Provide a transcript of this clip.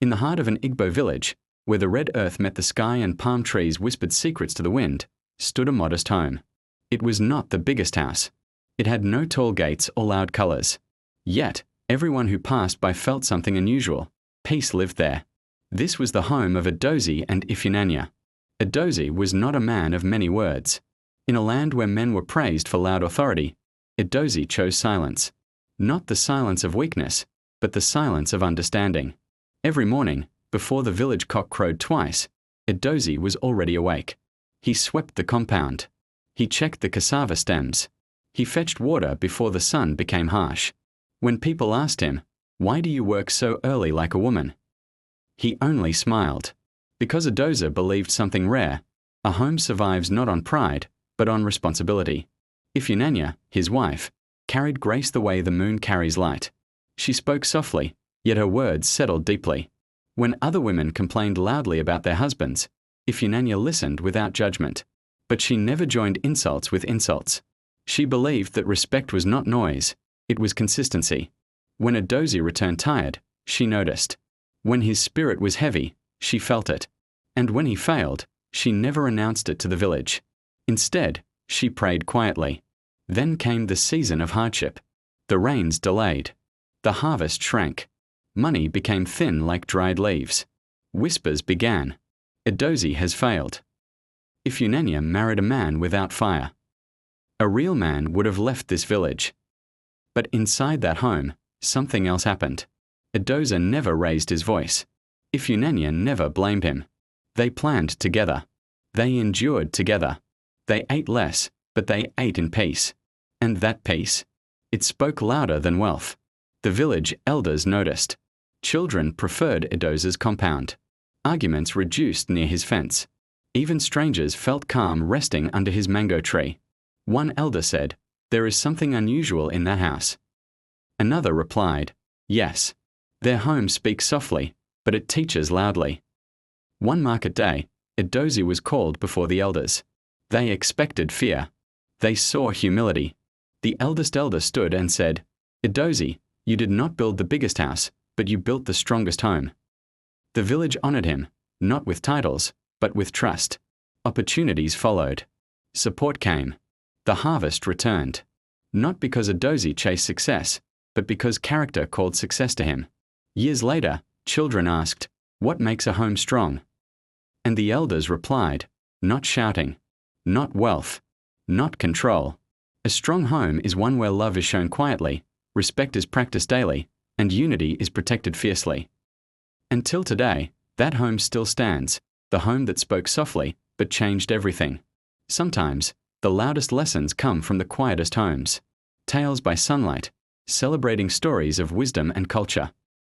In the heart of an Igbo village, where the red earth met the sky and palm trees whispered secrets to the wind, stood a modest home. It was not the biggest house. It had no tall gates or loud colors. Yet, everyone who passed by felt something unusual. Peace lived there. This was the home of Edozi and Ifunanya. Edozi was not a man of many words. In a land where men were praised for loud authority, Edozi chose silence. Not the silence of weakness, but the silence of understanding. Every morning, before the village cock crowed twice, Edozi was already awake. He swept the compound. He checked the cassava stems. He fetched water before the sun became harsh. When people asked him, "Why do you work so early like a woman?" he only smiled. Because Edozi believed something rare: a home survives not on pride, but on responsibility. Ifunanya, his wife, carried grace the way the moon carries light. She spoke softly, yet her words settled deeply. When other women complained loudly about their husbands, Ifunanya listened without judgment. But she never joined insults with insults. She believed that respect was not noise, it was consistency. When Edozi returned tired, she noticed. When his spirit was heavy, she felt it. And when he failed, she never announced it to the village. Instead, she prayed quietly. Then came the season of hardship. The rains delayed. The harvest shrank. Money became thin like dried leaves. Whispers began. Edozi has failed. Ifunanya married a man without fire. A real man would have left this village. But inside that home, something else happened. Edozi never raised his voice. Ifunanya never blamed him. They planned together. They endured together. They ate less, but they ate in peace. And that peace, it spoke louder than wealth. The village elders noticed. Children preferred Edozi's compound. Arguments reduced near his fence. Even strangers felt calm resting under his mango tree. One elder said, "There is something unusual in that house." Another replied, "Yes. Their home speaks softly, but it teaches loudly." One market day, Edozi was called before the elders. They expected fear. They saw humility. The eldest elder stood and said, "Edozi, you did not build the biggest house, but you built the strongest home." The village honored him, not with titles, but with trust. Opportunities followed. Support came. The harvest returned. Not because Edozi chased success, but because character called success to him. Years later, children asked, "What makes a home strong?" And the elders replied, "Not shouting, not wealth, not control. A strong home is one where love is shown quietly, respect is practiced daily, and unity is protected fiercely." Until today, that home still stands, the home that spoke softly but changed everything. Sometimes, the loudest lessons come from the quietest homes. Tales by Sunlight, celebrating stories of wisdom and culture.